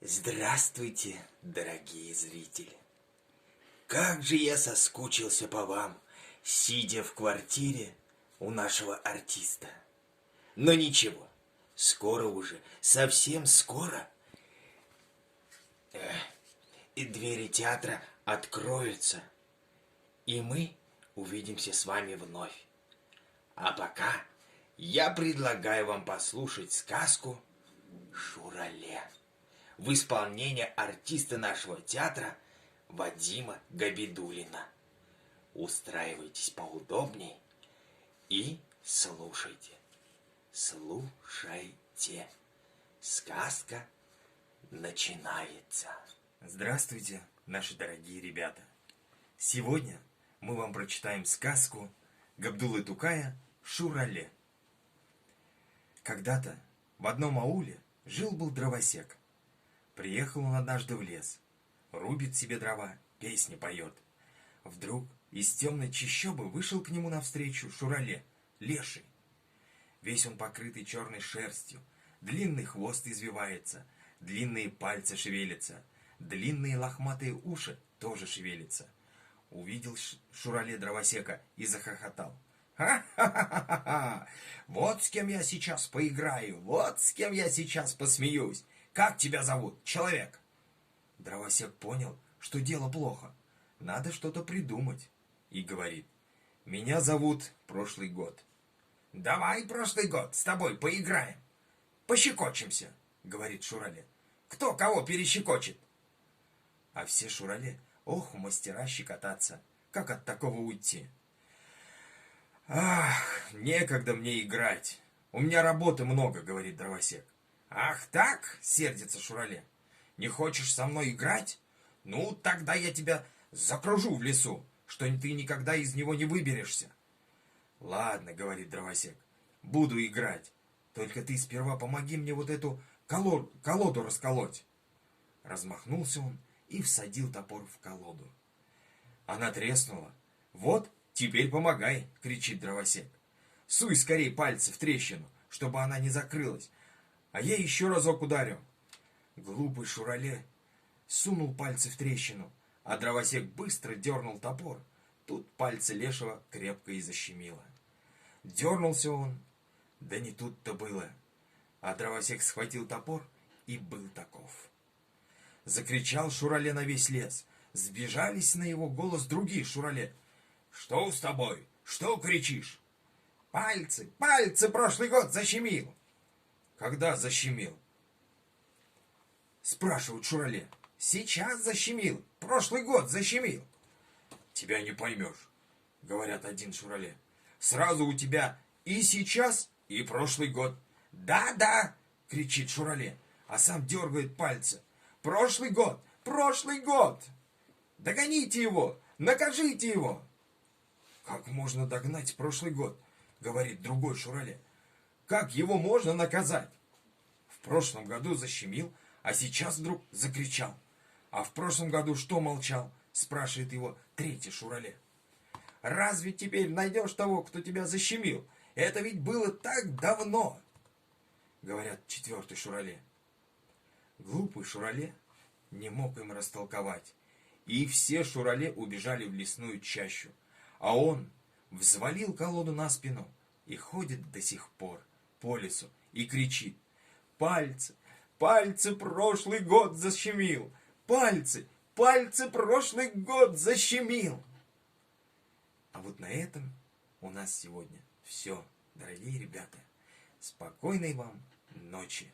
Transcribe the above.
Здравствуйте, дорогие зрители! Как же я соскучился по вам, сидя в квартире у нашего артиста. Но ничего, скоро уже, совсем скоро, и двери театра откроются, и мы увидимся с вами вновь. А пока я предлагаю вам послушать сказку «Шурале» в исполнении артиста нашего театра Вадима Габидуллина. Устраивайтесь поудобней и слушайте. Слушайте. Сказка начинается. Здравствуйте, наши дорогие ребята. Сегодня мы вам прочитаем сказку Габдуллы Тукая «Шурале». Когда-то в одном ауле жил-был дровосек. Приехал он однажды в лес, рубит себе дрова, песни поет. Вдруг из темной чащобы вышел к нему навстречу Шурале, леший. Весь он покрытый черной шерстью, длинный хвост извивается, длинные пальцы шевелятся, длинные лохматые уши тоже шевелятся. Увидел Шурале дровосека и захохотал. «Ха-ха-ха-ха! Вот с кем я сейчас поиграю, вот с кем я сейчас посмеюсь! Как тебя зовут, человек?» Дровосек понял, что дело плохо, надо что-то придумать, и говорит: «Меня зовут Прошлый год». «Давай, Прошлый год, с тобой поиграем, пощекочемся», — говорит Шурале. «Кто кого перещекочет?» А все Шурале, ох, мастера щекотаться, как от такого уйти? «Ах, некогда мне играть, у меня работы много», — говорит дровосек. «Ах так?» — сердится Шурале. «Не хочешь со мной играть? Ну, тогда я тебя закружу в лесу, что ты никогда из него не выберешься». «Ладно», — говорит дровосек, — «буду играть. Только ты сперва помоги мне вот эту колоду расколоть». Размахнулся он и всадил топор в колоду. Она треснула. «Вот, теперь помогай», — кричит дровосек. «Суй скорей пальцы в трещину, чтобы она не закрылась, а я еще разок ударю». Глупый Шурале сунул пальцы в трещину, а дровосек быстро дернул топор. Тут пальцы лешего крепко и защемило. Дернулся он, да не тут-то было. А дровосек схватил топор и был таков. Закричал Шурале на весь лес. Сбежались на его голос другие Шурале. «Что с тобой? Что кричишь?» «Пальцы, пальцы Прошлый год защемил». «Когда защемил?» Спрашивают Шурале. «Сейчас защемил, Прошлый год защемил». «Тебя не поймешь», — говорят один Шурале. «Сразу у тебя и сейчас, и Прошлый год». «Да-да», — кричит Шурале, а сам дергает пальцы. «Прошлый год, Прошлый год! Догоните его, накажите его!» «Как можно догнать Прошлый год?» — говорит другой Шурале. «Как его можно наказать? В прошлом году защемил, а сейчас вдруг закричал. А в прошлом году что молчал?» — спрашивает его третий Шурале. «Разве теперь найдешь того, кто тебя защемил? Это ведь было так давно!» — говорят четвертый Шурале. Глупый Шурале не мог им растолковать, и все Шурале убежали в лесную чащу, а он взвалил колоду на спину и ходит до сих пор по лесу и кричит: «Пальцы, пальцы Прошлый год защемил! Пальцы, пальцы Прошлый год защемил!» А вот на этом у нас сегодня все, дорогие ребята. Спокойной вам ночи.